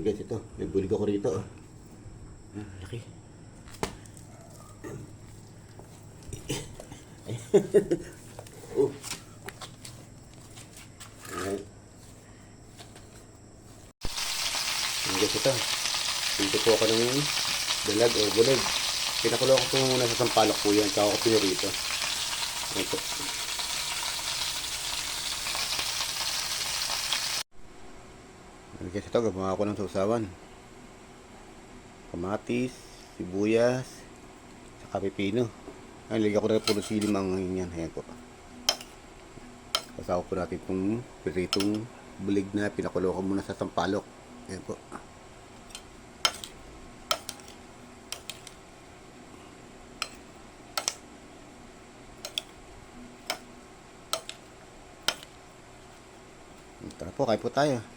guys, ito. May bulig ako rito. Laki. Oh. Ayan. Ayan guys, ito. Pinto po ako ng dalag o bulig. Pinakulo ko po muna sa sampalok po yan. Tsaka ako pinirito. Ayan po. Ayan guys, ito. Gumawa ko ng sausawan. Kamatis, sibuyas, saka pipino. Ayan, lagyan ko na puro sili mangin yan. Ayan po. Kasama po natin itong piritong bulig na pinakulo ko muna sa sampalok. Ayan po. Tara po, kain po tayo.